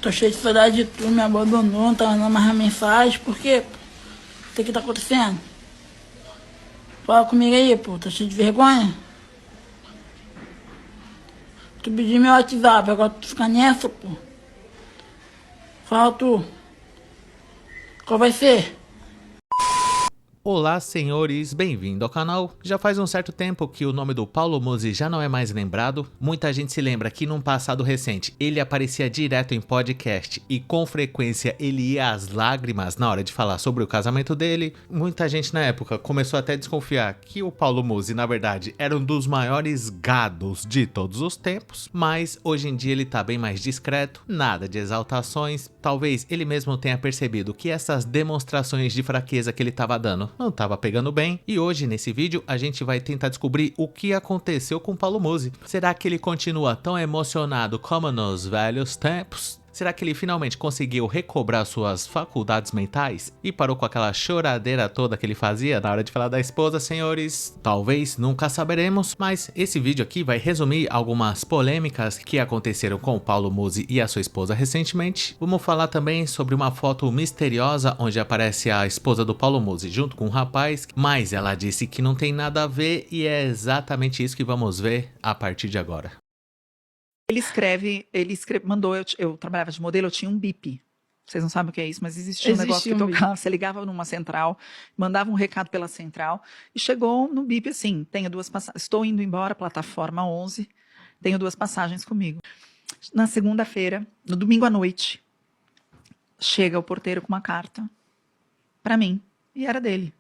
Tô cheio de saudade de tu, me abandonou, não tá mandando mais mensagem, por quê? O que tá acontecendo? Fala comigo aí, pô, tá cheio de vergonha? Tu pediu meu WhatsApp, agora tu fica nessa, pô. Fala tu, qual vai ser? Olá, senhores, bem-vindo ao canal. Já faz um certo tempo que o nome do Paulo Musi já não é mais lembrado. Muita gente se lembra que num passado recente ele aparecia direto em podcast e com frequência ele ia às lágrimas na hora de falar sobre o casamento dele. Muita gente na época começou até a desconfiar que o Paulo Musi, na verdade, era um dos maiores gados de todos os tempos, mas hoje em dia ele tá bem mais discreto, nada de exaltações. Talvez ele mesmo tenha percebido que essas demonstrações de fraqueza que ele tava dando não tava pegando bem, e hoje nesse vídeo a gente vai tentar descobrir o que aconteceu com Paulo Musi. Será que ele continua tão emocionado como nos velhos tempos? Será que ele finalmente conseguiu recobrar suas faculdades mentais e parou com aquela choradeira toda que ele fazia na hora de falar da esposa, senhores? Talvez, nunca saberemos, mas esse vídeo aqui vai resumir algumas polêmicas que aconteceram com o Paulo Musi e a sua esposa recentemente. Vamos falar também sobre uma foto misteriosa onde aparece a esposa do Paulo Musi junto com um rapaz, mas ela disse que não tem nada a ver e é exatamente isso que vamos ver a partir de agora. Mandou, eu trabalhava de modelo, eu tinha um bip. Vocês não sabem o que é isso, mas existia um negócio que tocava, você ligava numa central, mandava um recado pela central, e chegou no bip assim, tenho 2 passagens, estou indo embora, plataforma 11, tenho 2 passagens comigo. Na segunda-feira, no domingo à noite, chega o porteiro com uma carta para mim, e era dele.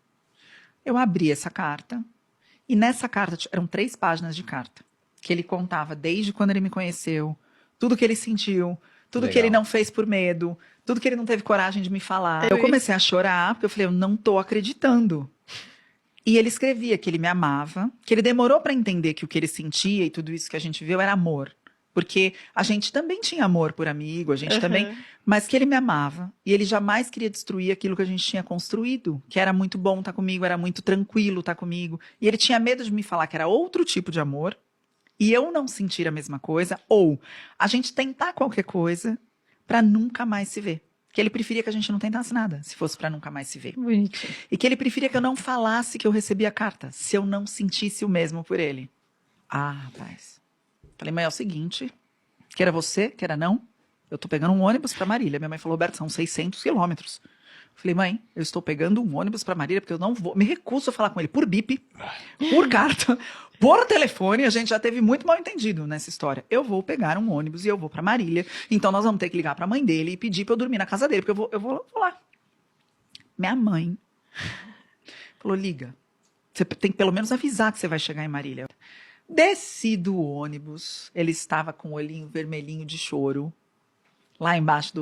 Eu abri essa carta, e nessa carta, eram 3 páginas de carta, que ele contava desde quando ele me conheceu, tudo que ele sentiu, tudo Legal. que ele não fez por medo, tudo que ele não teve coragem de me falar. Eu comecei a chorar, porque eu falei, eu não tô acreditando. E ele escrevia que ele me amava, que ele demorou para entender que o que ele sentia e tudo isso que a gente viu era amor. Porque a gente também tinha amor por amigo, a gente também, mas que ele me amava. E ele jamais queria destruir aquilo que a gente tinha construído, que era muito bom estar comigo, era muito tranquilo estar comigo. E ele tinha medo de me falar que era outro tipo de amor, e eu não sentir a mesma coisa, ou a gente tentar qualquer coisa para nunca mais se ver. Que ele preferia que a gente não tentasse nada, se fosse para nunca mais se ver. Bonitinho. E que ele preferia que eu não falasse que eu recebi a carta, se eu não sentisse o mesmo por ele. Ah, rapaz. Falei, mãe, é o seguinte, que era você, que era não, eu tô pegando um ônibus para Marília. Minha mãe falou, Roberto, são 600 quilômetros. Falei, mãe, eu estou pegando um ônibus para Marília, porque eu não vou, me recuso a falar com ele por bip, por carta, por telefone. A gente já teve muito mal entendido nessa história. Eu vou pegar um ônibus e eu vou para Marília, então nós vamos ter que ligar para a mãe dele e pedir para eu dormir na casa dele, porque eu vou lá. Minha mãe falou, liga, você tem que pelo menos avisar que você vai chegar em Marília. Desci do ônibus, ele estava com o olhinho vermelhinho de choro, lá embaixo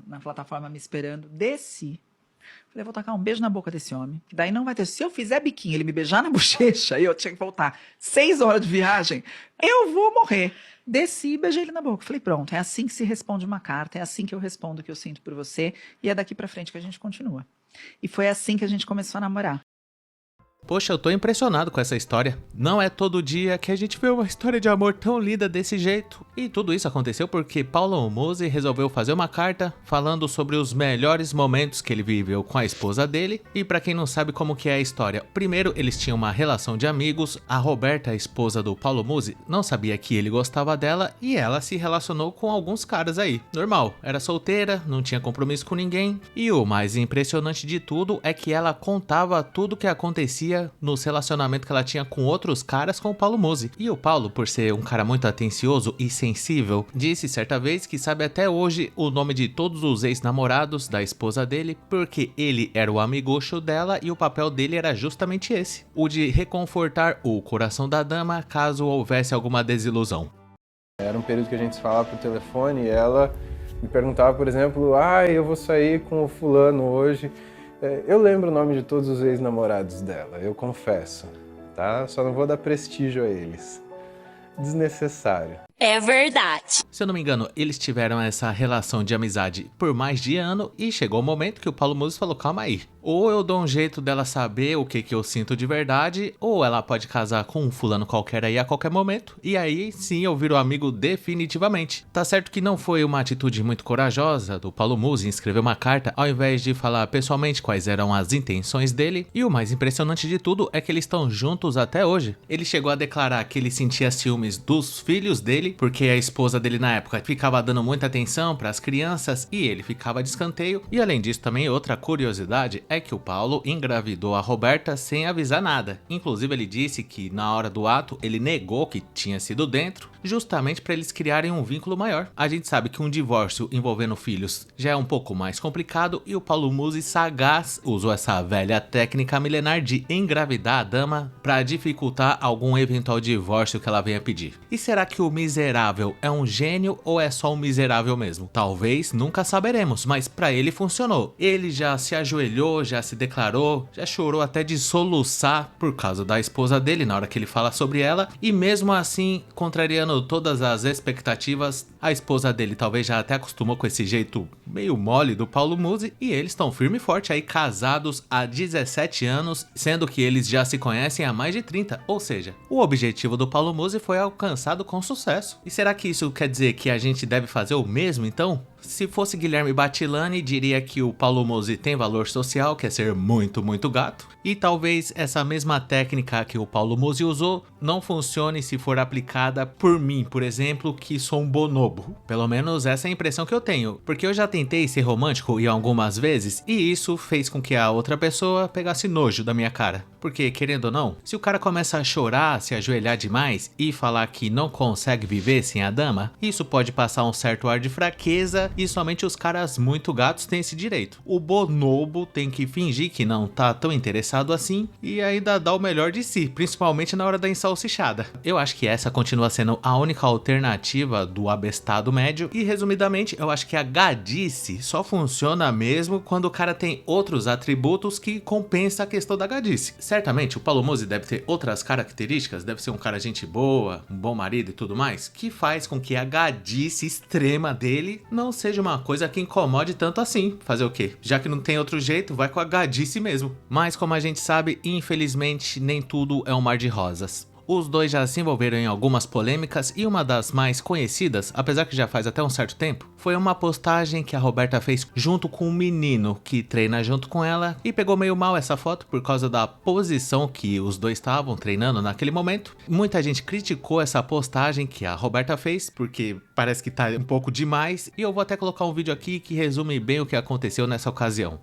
na plataforma me esperando, desci. Falei, vou tacar um beijo na boca desse homem. Daí não vai ter. Se eu fizer biquinho, ele me beijar na bochecha e eu tinha que voltar 6 horas de viagem, eu vou morrer. Desci e beijei ele na boca. Falei, pronto, é assim que se responde uma carta, é assim que eu respondo o que eu sinto por você, e é daqui pra frente que a gente continua. E foi assim que a gente começou a namorar. Poxa, eu tô impressionado com essa história. Não é todo dia que a gente vê uma história de amor tão linda desse jeito. E tudo isso aconteceu porque Paulo Musi resolveu fazer uma carta falando sobre os melhores momentos que ele viveu com a esposa dele. E pra quem não sabe como que é a história, primeiro eles tinham uma relação de amigos, a Roberta, a esposa do Paulo Musi, não sabia que ele gostava dela e ela se relacionou com alguns caras aí. Normal, era solteira, não tinha compromisso com ninguém. E o mais impressionante de tudo é que ela contava tudo que acontecia nos relacionamentos que ela tinha com outros caras com o Paulo Musi. E o Paulo, por ser um cara muito atencioso e sensível, disse certa vez que sabe até hoje o nome de todos os ex-namorados da esposa dele, porque ele era o amigucho dela e o papel dele era justamente esse, o de reconfortar o coração da dama caso houvesse alguma desilusão. Era um período que a gente se falava por telefone e ela me perguntava, por exemplo, eu vou sair com o fulano hoje. Eu lembro o nome de todos os ex-namorados dela, eu confesso, tá? Só não vou dar prestígio a eles. Desnecessário. É verdade. Se eu não me engano, eles tiveram essa relação de amizade por mais de ano e chegou o momento que o Paulo Musi falou, calma aí. Ou eu dou um jeito dela saber o que eu sinto de verdade, ou ela pode casar com um fulano qualquer aí a qualquer momento, e aí sim eu viro amigo definitivamente. Tá certo que não foi uma atitude muito corajosa do Paulo Musi em escrever uma carta ao invés de falar pessoalmente quais eram as intenções dele, e o mais impressionante de tudo é que eles estão juntos até hoje. Ele chegou a declarar que ele sentia ciúmes dos filhos dele, porque a esposa dele na época ficava dando muita atenção para as crianças e ele ficava de escanteio, e além disso também outra curiosidade é que o Paulo engravidou a Roberta sem avisar nada. Inclusive ele disse que na hora do ato ele negou que tinha sido dentro, justamente para eles criarem um vínculo maior. A gente sabe que um divórcio envolvendo filhos já é um pouco mais complicado e o Paulo Musi sagaz usou essa velha técnica milenar de engravidar a dama para dificultar algum eventual divórcio que ela venha pedir. E será que o miserável é um gênio ou é só um miserável mesmo? Talvez, nunca saberemos, mas para ele funcionou. Ele já se ajoelhou, já se declarou, já chorou até de soluçar por causa da esposa dele na hora que ele fala sobre ela, e mesmo assim, contrariando todas as expectativas, a esposa dele talvez já até acostumou com esse jeito meio mole do Paulo Musi, e eles estão firme e forte aí, casados há 17 anos, sendo que eles já se conhecem há mais de 30, ou seja, o objetivo do Paulo Musi foi alcançado com sucesso. E será que isso quer dizer que a gente deve fazer o mesmo então? Se fosse Guilherme Batilani, diria que o Paulo Musi tem valor social, que é ser muito gato, e talvez essa mesma técnica que o Paulo Musi usou não funcione se for aplicada por mim, por exemplo, que sou um bonobo. Pelo menos essa é a impressão que eu tenho, porque eu já tentei ser romântico em algumas vezes e isso fez com que a outra pessoa pegasse nojo da minha cara. Porque, querendo ou não, se o cara começa a chorar, se ajoelhar demais e falar que não consegue viver sem a dama, isso pode passar um certo ar de fraqueza e somente os caras muito gatos têm esse direito. O bonobo tem que fingir que não tá tão interessado assim e ainda dá o melhor de si, principalmente na hora da ensalsichada. Eu acho que essa continua sendo a única alternativa do abestado médio e, resumidamente, eu acho que a gadice só funciona mesmo quando o cara tem outros atributos que compensam a questão da gadice. Certamente o Paulo Musi deve ter outras características, deve ser um cara gente boa, um bom marido e tudo mais, que faz com que a gadice extrema dele não seja uma coisa que incomode tanto assim. Fazer o quê? Já que não tem outro jeito, vai com a gadice mesmo. Mas como a gente sabe, infelizmente nem tudo é um mar de rosas. Os dois já se envolveram em algumas polêmicas e uma das mais conhecidas, apesar que já faz até um certo tempo, foi uma postagem que a Roberta fez junto com um menino que treina junto com ela e pegou meio mal essa foto por causa da posição que os dois estavam treinando naquele momento. Muita gente criticou essa postagem que a Roberta fez porque parece que tá um pouco demais e eu vou até colocar um vídeo aqui que resume bem o que aconteceu nessa ocasião.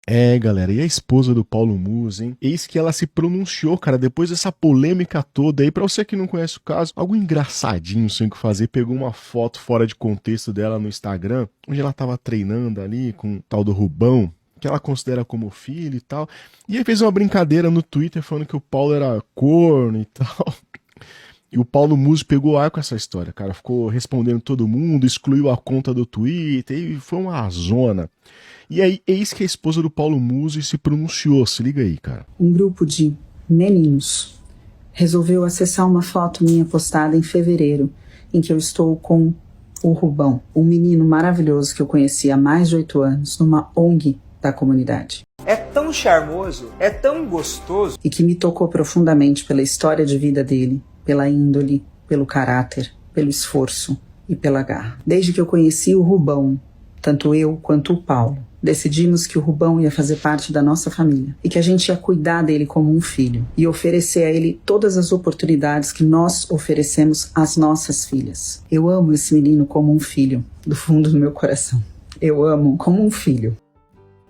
É, galera, e a esposa do Paulo Musi, hein? Eis que ela se pronunciou, cara, depois dessa polêmica toda aí. Pra você que não conhece o caso, algo engraçadinho sem o que fazer, pegou uma foto fora de contexto dela no Instagram, onde ela tava treinando ali com o tal do Rubão, que ela considera como filho e tal. E aí fez uma brincadeira no Twitter falando que o Paulo era corno e tal. E o Paulo Musi pegou ar com essa história, cara. Ficou respondendo todo mundo, excluiu a conta do Twitter e foi uma zona. E aí, eis que a esposa do Paulo Musi se pronunciou. Se liga aí, cara. Um grupo de meninos resolveu acessar uma foto minha postada em fevereiro, em que eu estou com o Rubão, um menino maravilhoso que eu conheci há mais de 8 anos, numa ONG da comunidade. É tão charmoso, é tão gostoso. E que me tocou profundamente pela história de vida dele, pela índole, pelo caráter, pelo esforço e pela garra. Desde que eu conheci o Rubão, tanto eu quanto o Paulo, decidimos que o Rubão ia fazer parte da nossa família e que a gente ia cuidar dele como um filho e oferecer a ele todas as oportunidades que nós oferecemos às nossas filhas. Eu amo esse menino como um filho, do fundo do meu coração. Eu amo como um filho.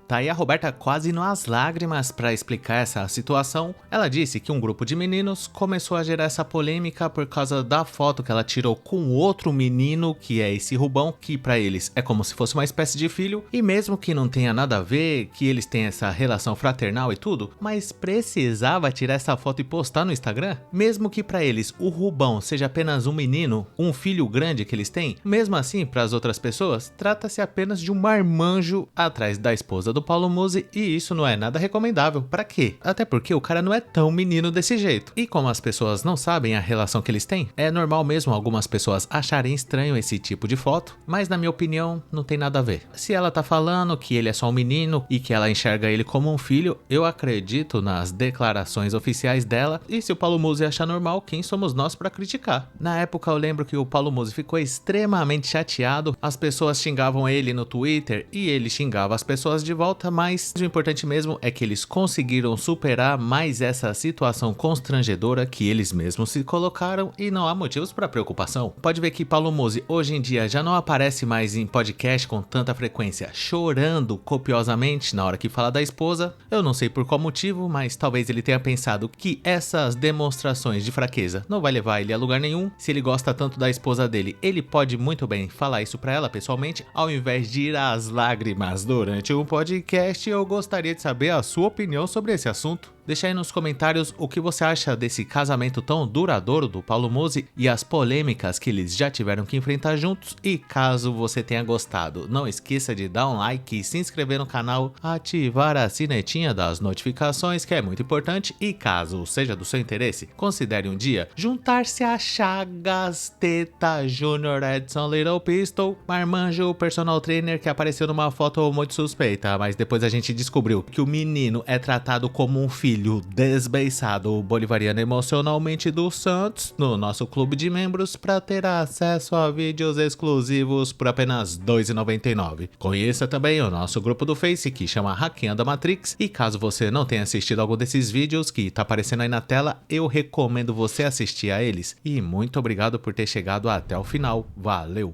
Tá aí a Roberta quase indo às lágrimas para explicar essa situação. Ela disse que um grupo de meninos começou a gerar essa polêmica por causa da foto que ela tirou com outro menino, que é esse Rubão, que para eles é como se fosse uma espécie de filho, e mesmo que não tenha nada a ver, que eles têm essa relação fraternal e tudo, mas precisava tirar essa foto e postar no Instagram? Mesmo que para eles o Rubão seja apenas um menino, um filho grande que eles têm, mesmo assim para as outras pessoas, trata-se apenas de um marmanjo atrás da esposa do Paulo Musi e isso não é nada recomendável. Pra quê? Até porque o cara não é tão menino desse jeito. E como as pessoas não sabem a relação que eles têm, é normal mesmo algumas pessoas acharem estranho esse tipo de foto, mas na minha opinião não tem nada a ver. Se ela tá falando que ele é só um menino e que ela enxerga ele como um filho, eu acredito nas declarações oficiais dela, e se o Paulo Musi achar normal, quem somos nós pra criticar? Na época eu lembro que o Paulo Musi ficou extremamente chateado, as pessoas xingavam ele no Twitter e ele xingava as pessoas de volta, mas o importante mesmo é que eles conseguiram superar mais essa situação constrangedora que eles mesmos se colocaram e não há motivos para preocupação. Pode ver que Paulo Musi hoje em dia já não aparece mais em podcast com tanta frequência, chorando copiosamente na hora que fala da esposa. Eu não sei por qual motivo, mas talvez ele tenha pensado que essas demonstrações de fraqueza não vai levar ele a lugar nenhum. Se ele gosta tanto da esposa dele, ele pode muito bem falar isso pra ela pessoalmente, ao invés de ir às lágrimas durante um podcast. Eu gostaria de saber a sua opinião sobre esse assunto. Deixa aí nos comentários o que você acha desse casamento tão duradouro do Paulo Musi e as polêmicas que eles já tiveram que enfrentar juntos. E caso você tenha gostado, não esqueça de dar um like, se inscrever no canal, ativar a sinetinha das notificações, que é muito importante. E caso seja do seu interesse, considere um dia juntar-se a Chagas Teta Junior Edson Little Pistol, Marmanjo, personal trainer que apareceu numa foto muito suspeita, mas depois a gente descobriu que o menino é tratado como um filho desbeiçado bolivariano emocionalmente do Santos no nosso clube de membros para ter acesso a vídeos exclusivos por apenas R$ 2,99. Conheça também o nosso grupo do Face que chama Hackeando a Matrix, e caso você não tenha assistido algum desses vídeos que tá aparecendo aí na tela, eu recomendo você assistir a eles. E muito obrigado por ter chegado até o final. Valeu!